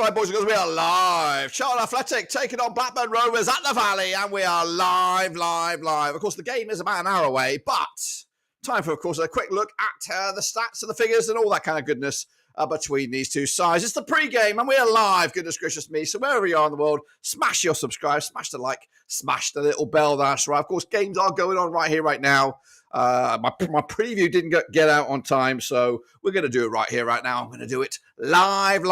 right, boys and girls, we are live. Charlton Athletic taking on Blackburn Rovers at the Valley, and we are live. Of course, the game is about an hour away, but time for, of course, a quick look at the stats and the figures and all that kind of goodness between these two sides. It's the pre-game, and we are live. Goodness gracious me. So wherever you are in the world, smash your subscribe, smash the like, smash the little bell. That's right. Of course, games are going on right here, right now. My preview didn't get out on time, so we're going to do it right here, right now. I'm going to do it live.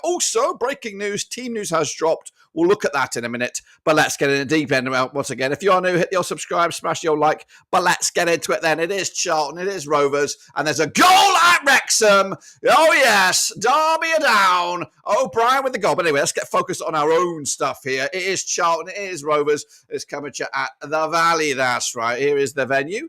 Also, breaking news, team news has dropped. We'll look at that in a minute, but let's get in the deep end once again. If you're new, hit your subscribe, smash your like, but let's get into it then. It is Charlton, it is Rovers, and there's a goal at Wrexham. Oh, yes, Derby are down. O'Brien with the goal. But anyway, let's get focused on our own stuff here. It is Charlton, it is Rovers. It's coming to you at the Valley. That's right. Here is the venue.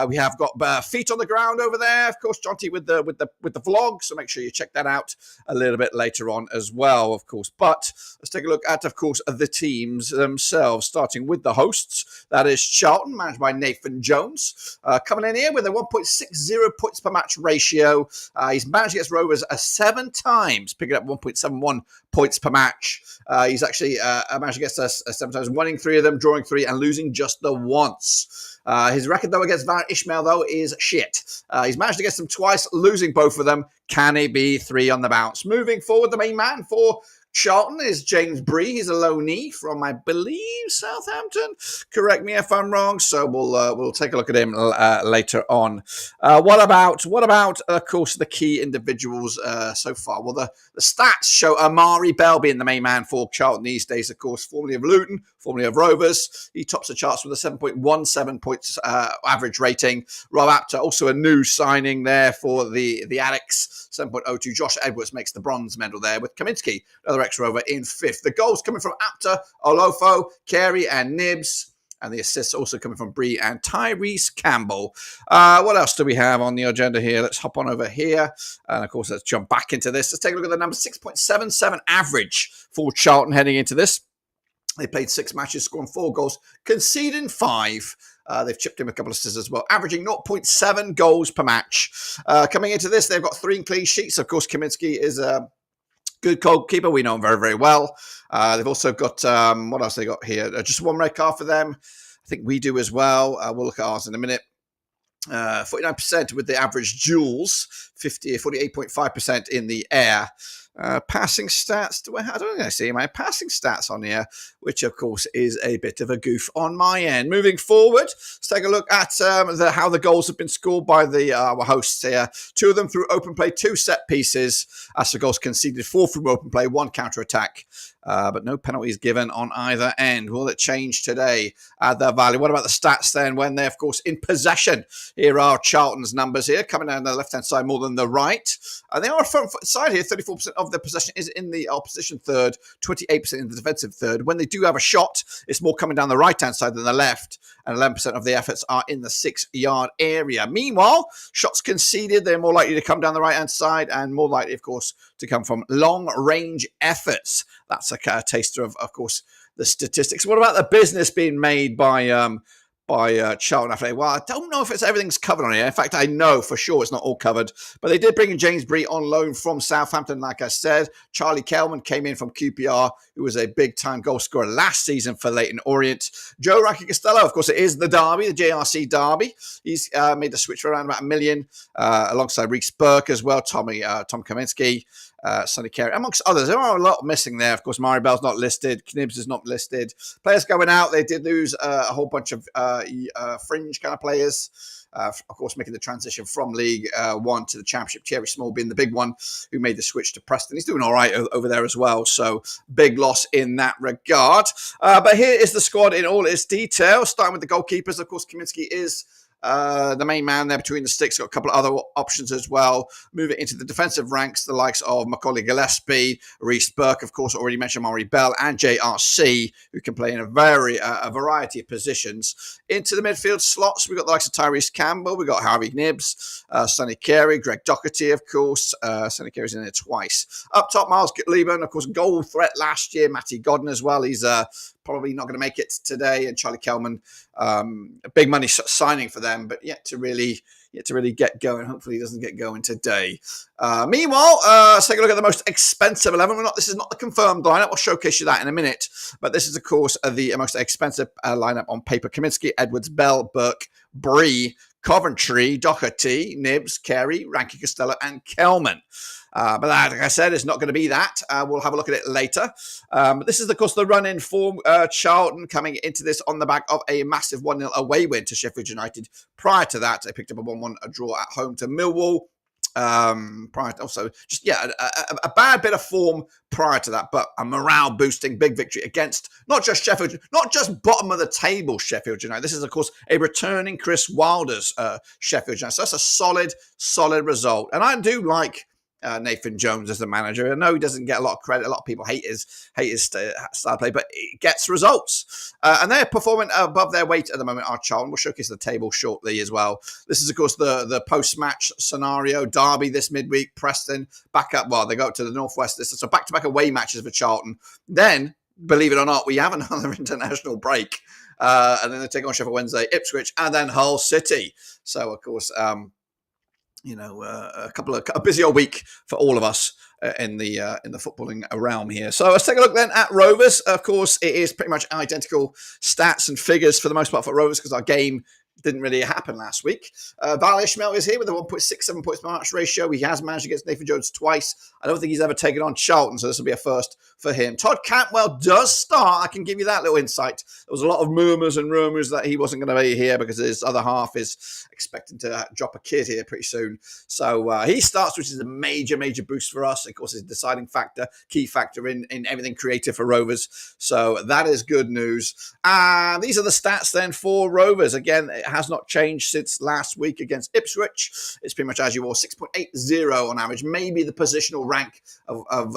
We have got feet on the ground over there. Of course, Jonty with the vlog, so make sure you check that out a little bit later on as well, of course. But let's take a look at, of course, the teams themselves, starting with the hosts. That is Charlton, managed by Nathan Jones, coming in here with a 1.60 points per match ratio. He's managed against Rovers 7 times, picking up 1.71 points per match. He's actually managed against us 7 times, winning 3 of them, drawing 3, and losing just the once. His record, though, against Van Ishmael, though, is shit. He's managed against them twice, losing both of them. Can he be 3 on the bounce? Moving forward, the main man for Charlton is James Bree. He's a loanee from, I believe, Southampton. Correct me if I'm wrong. So we'll take a look at him later on. What about of course the key individuals so far? Well, the stats show Amari Bell being the main man for Charlton these days. Of course, formerly of Luton, formerly of Rovers. He tops the charts with a 7.17 points average rating. Rob Apter, also a new signing there for the Addicts, 7.02. Josh Edwards makes the bronze medal there with Kaminsky, another ex-Rover, in 5th. The goals coming from Apter, Olofo, Carey and Nibs. And the assists also coming from Bree and Tyrese Campbell. What else do we have on the agenda here? Let's hop on over here. And, of course, let's jump back into this. Let's take a look at the number. 6.77 average for Charlton heading into this. They played 6 matches, scoring 4 goals, conceding 5. They've chipped in a couple of assists as well, averaging 0.7 goals per match. Coming into this, they've got 3 clean sheets. Of course, Kaminsky is a good goalkeeper. We know him very, very well. They've also got, what else they got here? Just 1 red card for them. I think we do as well. We'll look at ours in a minute. 49% with the average duels, 48.5% in the air. Passing stats, I don't think I see my passing stats on here, which of course is a bit of a goof on my end. Moving forward, let's take a look at how the goals have been scored by the hosts here. 2 of them through open play, 2 set pieces. As the goals conceded, 4 from open play, 1 counter attack. But no penalties given on either end. Will it change today at the Valley? What about the stats then when they're, of course, in possession? Here are Charlton's numbers here, coming down the left-hand side more than the right. They are front side here. 34% of their possession is in the opposition third, 28% in the defensive third. When they do have a shot, it's more coming down the right-hand side than the left, and 11% of the efforts are in the 6-yard area. Meanwhile, shots conceded, they're more likely to come down the right-hand side and more likely, of course, to come from long-range efforts. That's a taster of course, the statistics. What about the business being made by Charlton Athletic? Well, I don't know if everything's covered on here. In fact, I know for sure it's not all covered. But they did bring in James Bree on loan from Southampton, like I said. Charlie Kelman came in from QPR, who was a big-time goal scorer last season for Leyton Orient. Joe Rankin-Costello, of course, it is the derby, the JRC derby. He's made the switch for around about $1 million, alongside Reece Burke as well, Tom Kaminsky, Sonny Carey, amongst others. There are a lot missing there. Of course, Mari Bell's not listed. Knibbs is not listed. Players going out. They did lose a whole bunch of fringe kind of players. Of course, making the transition from League One to the Championship. Thierry Small being the big one who made the switch to Preston. He's doing all right over there as well. So big loss in that regard. But here is the squad in all its detail. Starting with the goalkeepers. Of course, Kaminsky is the main man there between the sticks. Got a couple of other options as well. Moving into the defensive ranks, the likes of Macaulay Gillespie, Reece Burke, of course, already mentioned Mari Bell, and JRC, who can play in a variety of positions. Into the midfield slots, we've got the likes of Tyrese Campbell, we've got Harvey Knibbs, Sonny Carey, Greg Doherty, of course. Sonny Carey's in there twice. Up top, Miles Liebman, of course, goal threat last year. Matty Godden as well. He's probably not going to make it today. And Charlie Kelman, a big money signing for them, but yet to really yet to really get going. Hopefully he doesn't get going today. Meanwhile, let's take a look at the most expensive 11. This is not the confirmed lineup. We'll showcase you that in a minute. But this is, of course, the most expensive lineup on paper. Kaminsky, Edwards, Bell, Burke, Bree, Coventry, Doherty, Nibbs, Carey, Ranky, Costello, and Kelman. But that, like I said, is not going to be that. We'll have a look at it later. This is, of course, the run-in form. Charlton coming into this on the back of a massive 1-0 away win to Sheffield United. Prior to that, they picked up a 1-1 draw at home to Millwall. Prior to also just a bad bit of form prior to that, but a morale boosting big victory against not just Sheffield, not just bottom of the table Sheffield United. This is, of course, a returning Chris Wilder's Sheffield United. So that's a solid result, and I do like Nathan Jones as the manager. I know he doesn't get a lot of credit. A lot of people hate his style play, but it gets results. And they're performing above their weight at the moment, our Charlton. We'll showcase the table shortly as well. This is, of course, the post-match scenario. Derby this midweek, Preston back up. Well, they go up to the Northwest. This is so back-to-back away matches for Charlton. Then, believe it or not, we have another international break. And then they take on Sheffield Wednesday, Ipswich, and then Hull City. So, of course, a busy old week for all of us in the footballing realm here. So let's take a look then at Rovers. Of course, it is pretty much identical stats and figures for the most part for Rovers because our game didn't really happen last week. Val Ishmael is here with a 1.67 points per match ratio. He has managed against Nathan Jones twice. I don't think he's ever taken on Charlton, so this will be a first for him. Todd Cantwell does start. I can give you that little insight. There was a lot of murmurs and rumours that he wasn't going to be here because his other half is expecting to drop a kid here pretty soon. So he starts, which is a major boost for us. Of course, it's a deciding factor, key factor in everything creative for Rovers. So that is good news. These are the stats then for Rovers. Again, it has not changed since last week against Ipswich. It's pretty much as you were, 6.80 on average. Maybe the positional rank of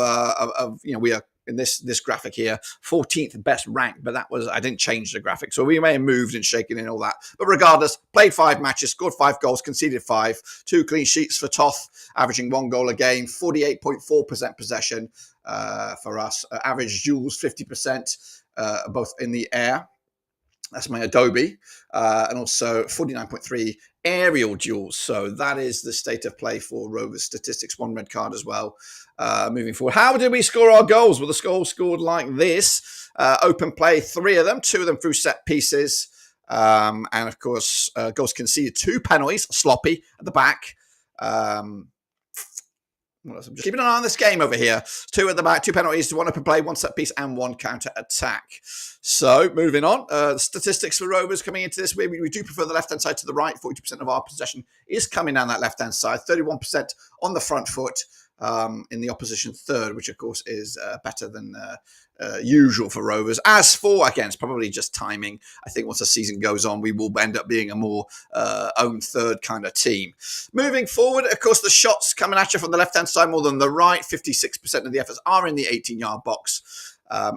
we are in this graphic here, 14th best rank, but that was, I didn't change the graphic. So we may have moved and shaken in all that. But regardless, played 5 matches, scored 5 goals, conceded 5, 2 clean sheets for Toth, averaging 1 goal a game, 48.4% possession for us, average duels 50%, both in the air. That's my Adobe, and also 49.3 aerial duels. So that is the state of play for Rovers statistics. 1 red card as well. Moving forward, how did we score our goals? Well, the goals scored like this. Open play, 3 of them, 2 of them through set pieces. And of course, goals conceded, 2 penalties, sloppy at the back. I'm just keeping an eye on this game over here. 2 at the back, 2 penalties, 1 open play, 1 set piece, and 1 counter attack. So moving on, the statistics for Rovers coming into this, we do prefer the left-hand side to the right. 40% of our possession is coming down that left-hand side. 31% on the front foot in the opposition third, which of course is better than usual for Rovers. As for, again, it's probably just timing. I think once the season goes on, we will end up being a more own third kind of team. Moving forward, of course, the shots coming at you from the left-hand side more than the right. 56% of the efforts are in the 18-yard box.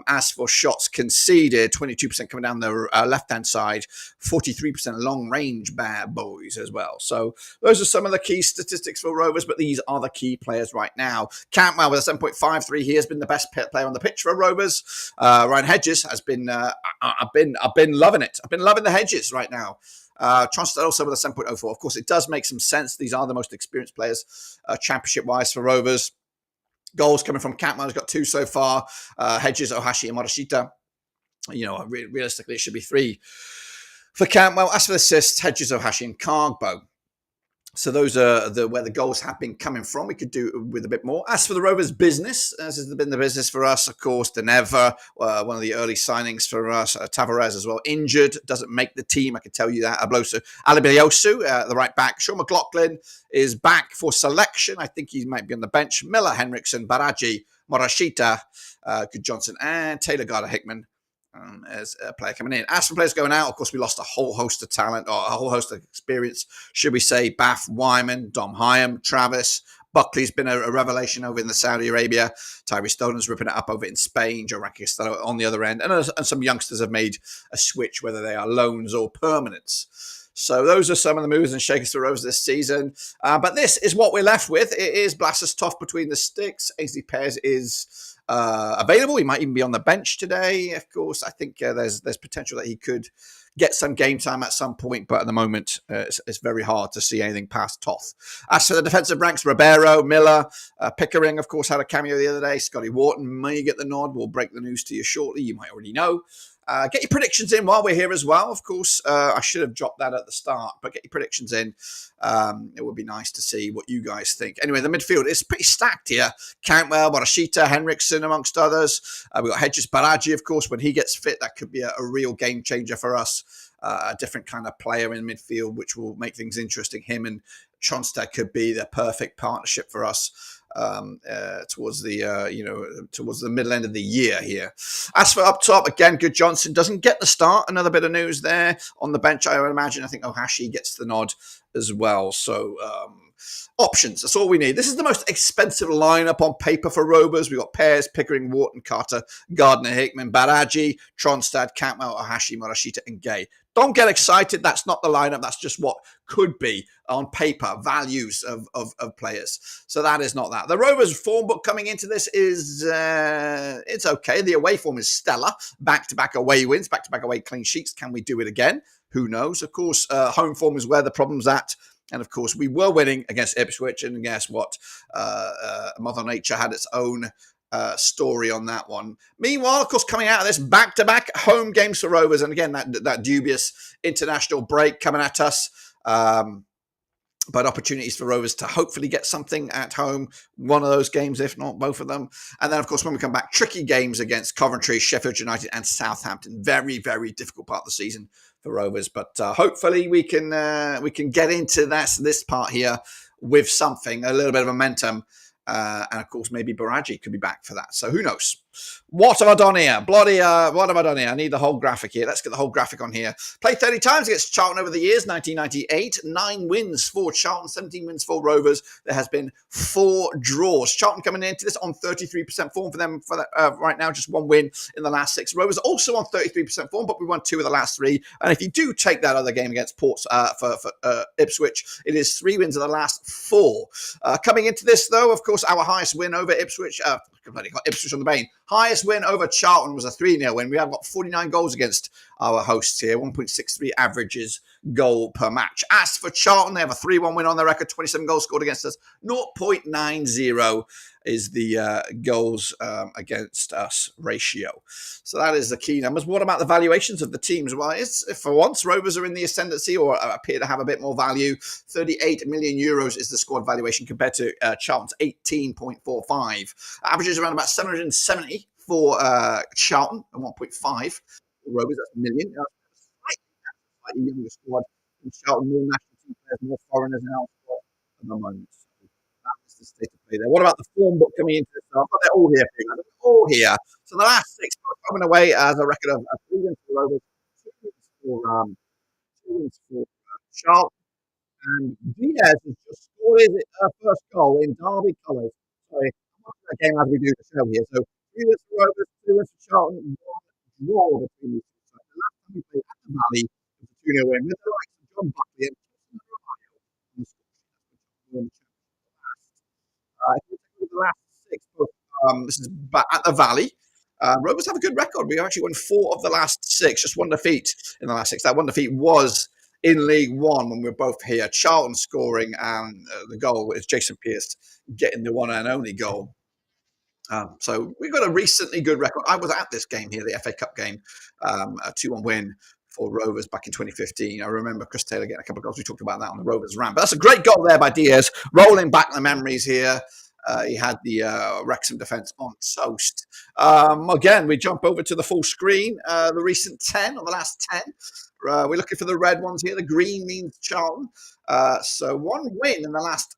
As for shots conceded, 22% coming down the left-hand side, 43% long-range bad boys as well. So those are some of the key statistics for Rovers, but these are the key players right now. Cantwell with a 7.53, he has been the best player on the pitch for Rovers. Ryan Hedges has been, I've been loving it. I've been loving the Hedges right now. Tronstad also with a 7.04. Of course, it does make some sense. These are the most experienced players championship-wise for Rovers. Goals coming from Cantwell, has got 2 so far. Hedges, Ohashi, and Morishita. Realistically, it should be 3 for Cantwell. As for the assists, Hedges, Ohashi, and Cargbo. So those are where the goals have been coming from. We could do with a bit more. As for the Rovers business, as has been the business for us, of course, Deneva, one of the early signings for us, Tavares as well, injured, doesn't make the team, I can tell you that. Ablosu, Alibiliosu, the right back. Sean McLaughlin is back for selection. I think he might be on the bench. Miller, Henriksen, Baraji, Morashita, Good Johnson, and Taylor Garner-Hickman. As a player coming in. As for players going out, of course, we lost a whole host of talent, or a whole host of experience, should we say. Bath, Wyman, Dom Hyam, Travis. Buckley's been a revelation over in the Saudi Arabia. Tyree Stone's ripping it up over in Spain. Joe Ranky on the other end. And some youngsters have made a switch, whether they are loans or permanents. So those are some of the moves and shakers for Rovers this season. But this is what we're left with. It is Blastus Toff between the sticks. Ainsley Pears is available. He might even be on the bench today. Of course, I think there's potential that he could get some game time at some point, but at the moment, it's very hard to see anything past Toth. As for the defensive ranks, Ribeiro, Miller, Pickering, of course, had a cameo the other day. Scotty Wharton may get the nod. We'll break the news to you shortly. You might already know. Get your predictions in while we're here as well. Of course, I should have dropped that at the start, but get your predictions in. It would be nice to see what you guys think. Anyway, the midfield is pretty stacked here. Cantwell, Morishita, Henriksen, amongst others. We've got Hedges Baraji, of course. When he gets fit, that could be a real game changer for us. A different kind of player in midfield, which will make things interesting. Him and Tronstad could be the perfect partnership for us. Towards the middle end of the year here. As for up top, again, Good Johnson doesn't get the start. Another bit of news there on the bench. I would imagine. I think Ohashi gets the nod as well. So options. That's all we need. This is the most expensive lineup on paper for Rovers. We've got Pears, Pickering, Wharton, Carter, Gardner, Hickman, Baraji, Tronstad, Cantwell, Ohashi, Morishita, and Gay. Don't get excited. That's not the lineup. That's just what could be on paper values of players. So that is not that. The Rovers form book coming into this is it's okay. The away form is stellar. Back-to-back away wins, back-to-back away clean sheets. Can we do it again? Who knows? Of course, home form is where the problem's at. And of course, we were winning against Ipswich. And guess what? Mother Nature had its own story on that one. Meanwhile, of course, coming out of this back-to-back home games for Rovers, and again that dubious international break coming at us, but opportunities for Rovers to hopefully get something at home, one of those games, if not both of them. And then, of course, when we come back, tricky games against Coventry, Sheffield United, and Southampton. Very, very difficult part of the season for Rovers, but hopefully we can get into this part here with something, a little bit of momentum. And of course, maybe Baraji could be back for that. So who knows? What have I done here? Bloody, what have I done here? I need the whole graphic here. Let's get the whole graphic on here. Played 30 times against Charlton over the years, 1998. 9 wins for Charlton, 17 wins for Rovers. There has been 4 draws. Charlton coming into this on 33% form for them right now. Just 1 win in the last 6. Rovers also on 33% form, but we won 2 of the last 3. And if you do take that other game against Ports for Ipswich, it is 3 wins of the last 4. Coming into this, though, of course, our highest win over Ipswich, got Ipswich on the Main. Highest win over Charlton was a 3-0 win. We have got 49 goals against our hosts here, 1.63 averages goal per match. As for Charlton, they have a 3-1 win on their record, 27 goals scored against us. 0.90 is the goals against us ratio. So that is the key numbers. What about the valuations of the teams? Well, for once, Rovers are in the ascendancy or appear to have a bit more value. 38 million euros is the squad valuation compared to Charlton's 18.45. Averages around about 770 for Charlton and 1.5 for Rovers. That's a million. Slightly younger squad in Charlton, more national team players, more foreigners now at the moment. That's the state of play there. What about the form book coming into this? I've got it all here. All here. So the last 6 coming away as a record of 3 wins for Rovers, 2 wins for Charlton, and Diaz has just scored his first goal in Derby colours. Sorry, I'm watching that game as we do the show here. So 3 wins for Rovers, 2 wins for Charlton, 1 draw between these two. So the last time we played at the Valley was a 2-0 win with the likes of John Buckley and if we take the last 6, this is at the Valley. Rovers have a good record. We actually won 4 of the last 6, just 1 defeat in the last 6. That 1 defeat was in League One when we were both here. Charlton scoring, and the goal is Jason Pearce getting the one and only goal. So we've got a recently good record. I was at this game here, the FA Cup game, a 2-1 win for Rovers back in 2015. I remember Chris Taylor getting a couple of goals. We talked about that on the Rovers rant. But that's a great goal there by Diaz, rolling back the memories here. He had the Wrexham defence on toast. Again, we jump over to the full screen. The recent 10, or the last 10. We're looking for the red ones here. The green means Charlton. So 1 win in the last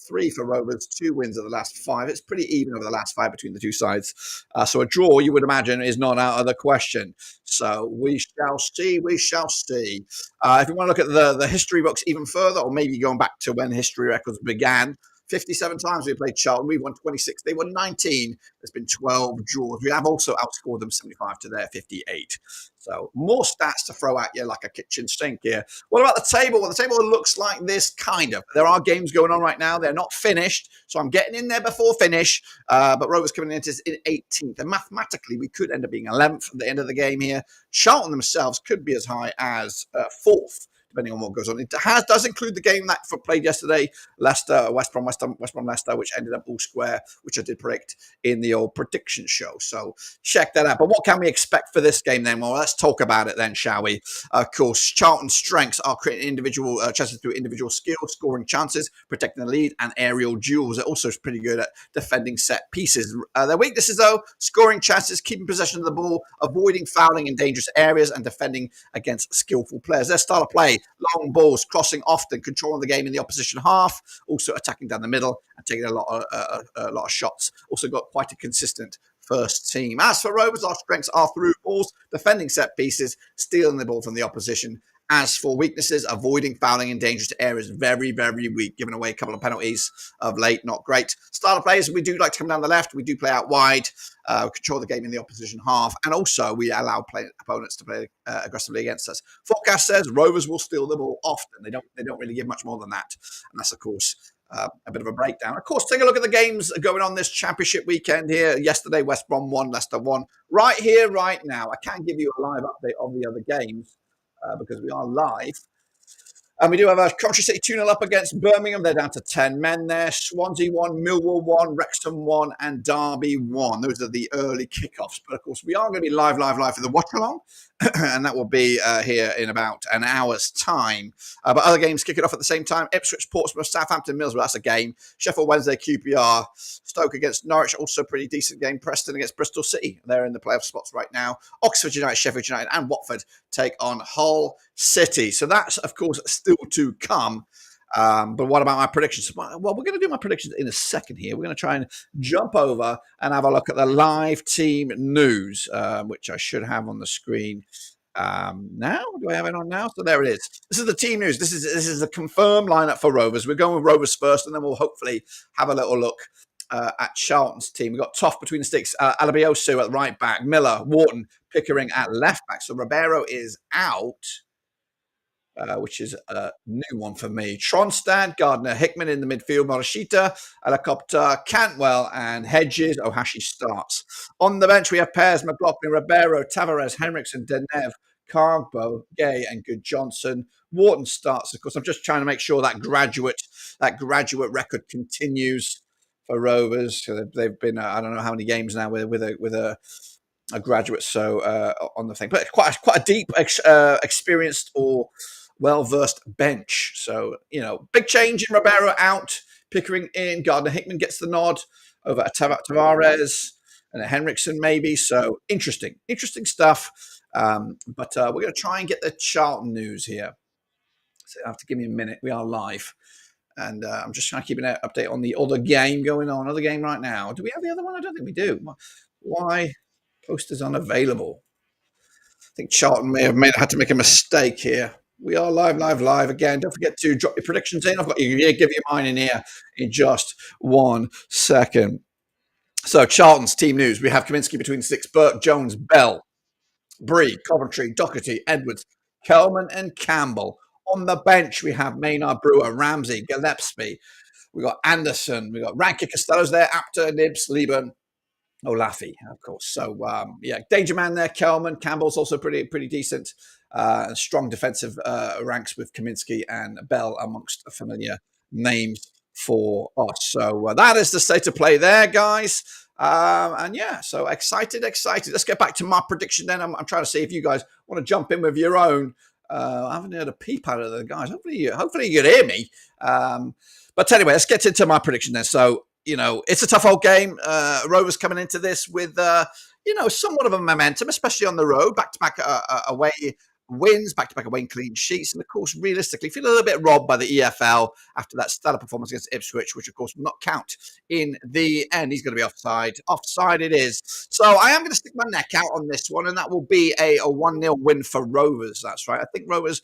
3 for Rovers, 2 wins of the last 5. It's pretty even over the last 5 between the two sides. So a draw, you would imagine, is not out of the question. So we shall see. We shall see. If you want to look at the history books even further, or maybe going back to when history records began, 57 times we played Charlton. We won 26. They won 19. There's been 12 draws. We have also outscored them 75 to their 58. So more stats to throw at you like a kitchen sink here. What about the table? Well, the table looks like this, kind of. There are games going on right now. They're not finished. So I'm getting in there before finish. But Rovers coming into this in 18th. And mathematically, we could end up being 11th at the end of the game here. Charlton themselves could be as high as 4th, depending on what goes on. It does include the game that played yesterday, Leicester, West Brom, Leicester, which ended up all square, which I did predict in the old prediction show. So check that out. But what can we expect for this game then? Well, let's talk about it then, shall we? Of course, Charlton's strengths are creating individual chances through individual skill, scoring chances, protecting the lead, and aerial duels. They're also pretty good at defending set pieces. Their weaknesses, though, scoring chances, keeping possession of the ball, avoiding fouling in dangerous areas, and defending against skillful players. Their style of play, long balls, crossing often, controlling the game in the opposition half, also attacking down the middle and taking a lot of shots. Also got quite a consistent first team. As for Rovers, our strengths are through balls, defending set pieces, stealing the ball from the opposition. As for weaknesses, avoiding fouling in dangerous areas, very, very weak, giving away a couple of penalties of late, not great. Style of players, we do like to come down the left, we do play out wide, control the game in the opposition half, and also we allow opponents to play aggressively against us. Forecast says Rovers will steal the ball often. They don't really give much more than that, and that's, of course, a bit of a breakdown. Of course, take a look at the games going on this championship weekend here. Yesterday, West Brom won, Leicester won. Right here, right now, I can't give you a live update of the other games because we are live. And we do have a Coventry City 2-0 up against Birmingham. They're down to 10 men there. Swansea 1, Millwall 1, Wrexham 1, and Derby 1. Those are the early kickoffs. But, of course, we are going to be live for the watch-along. And that will be here in about an hour's time. But other games kicking off at the same time. Ipswich, Portsmouth, Southampton, Middlesbrough. That's a game. Sheffield Wednesday, QPR. Stoke against Norwich. Also pretty decent game. Preston against Bristol City. They're in the playoff spots right now. Oxford United, Sheffield United, and Watford take on Hull City. So that's, of course, still to come. But what about my predictions? Well, we're going to do my predictions in a second here. We're going to try and jump over and have a look at the live team news, which I should have on the screen now. Do I have it on now? So there it is. This is the team news. This is a confirmed lineup for Rovers. We're going with Rovers first, and then we'll hopefully have a little look at Charlton's team. We've got Toff between the sticks, Alabiosu at right back, Miller, Wharton, Pickering at left back. So Ribeiro is out. Which is a new one for me. Tronstad, Gardner, Hickman in the midfield, Morishita, Helicopter, Cantwell, and Hedges. Ohashi starts. On the bench, we have Pears, McLaughlin, Ribeiro, Tavares, Henriksen, Denev, Carbo, Gay, and Good Johnson. Wharton starts. Of course, I'm just trying to make sure that graduate record continues for Rovers. So they've been, I don't know how many games now with a graduate on the thing, but quite a deep, experienced or well-versed bench. So, big change in Ribeiro out, Pickering in, Gardner Hickman gets the nod over Tavares and Henriksen maybe. So interesting stuff. But we're going to try and get the Charlton news here. So you have to give me a minute. We are live. And I'm just trying to keep an update on the other game going on. Other game right now. Do we have the other one? I don't think we do. Why? Posters unavailable. I think Charlton may have had to make a mistake here. We are live again. Don't forget to drop your predictions in. I've got you here. Give you mine in here in just 1 second. So Charlton's team news. We have Kaminsky between six, Burke, Jones, Bell, Bree, Coventry, Doherty, Edwards, Kelman, and Campbell. On the bench, we have Maynard, Brewer, Ramsey, Gillespie. We've got Anderson. We've got Rankin, Costello's there, Apter, Nibs, Lieben, Olafi, of course. So, danger man there, Kelman. Campbell's also pretty decent. Strong defensive ranks with Kaminsky and Bell amongst familiar names for us. So that is the state of play there, guys. So excited. Let's get back to my prediction then. I'm trying to see if you guys want to jump in with your own. I haven't heard a peep out of the guys. Hopefully you can hear me. But anyway, let's get into my prediction then. So, it's a tough old game. Rovers coming into this with, somewhat of a momentum, especially on the road, back-to-back away wins, back-to-back away clean sheets. And, of course, realistically, feel a little bit robbed by the EFL after that stellar performance against Ipswich, which, of course, will not count in the end. He's going to be offside. Offside it is. So I am going to stick my neck out on this one, and that will be a 1-0 win for Rovers. That's right. I think Rovers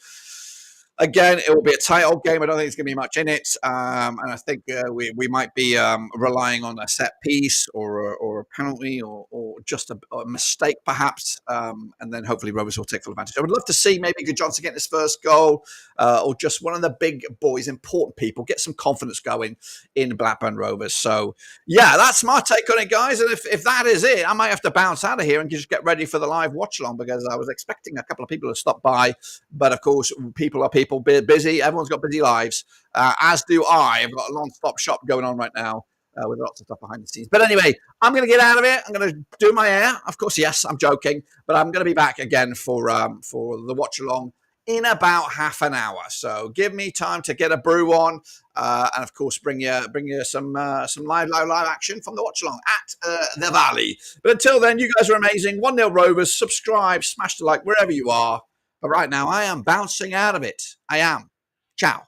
Again, it will be a tight old game. I don't think there's going to be much in it, and I think we might be relying on a set piece or a penalty or just a mistake perhaps, and then hopefully Rovers will take full advantage. I would love to see maybe Good Johnson getting his first goal, or just one of the big boys, important people, get some confidence going in Blackburn Rovers. So yeah, that's my take on it, guys. And if that is it, I might have to bounce out of here and just get ready for the live watch along because I was expecting a couple of people to stop by. But of course, people are people busy. Everyone's got busy lives, as do I. I've got a non-stop shop going on right now with lots of stuff behind the scenes. But anyway, I'm going to get out of it. I'm going to do my hair. Of course, yes, I'm joking, but I'm going to be back again for the watch along in about half an hour. So give me time to get a brew on, and of course, bring you some live action from the watch along at the Valley. But until then, you guys are amazing. 1-0 Rovers. Subscribe, smash the like wherever you are. But right now, I am bouncing out of it. I am. Ciao.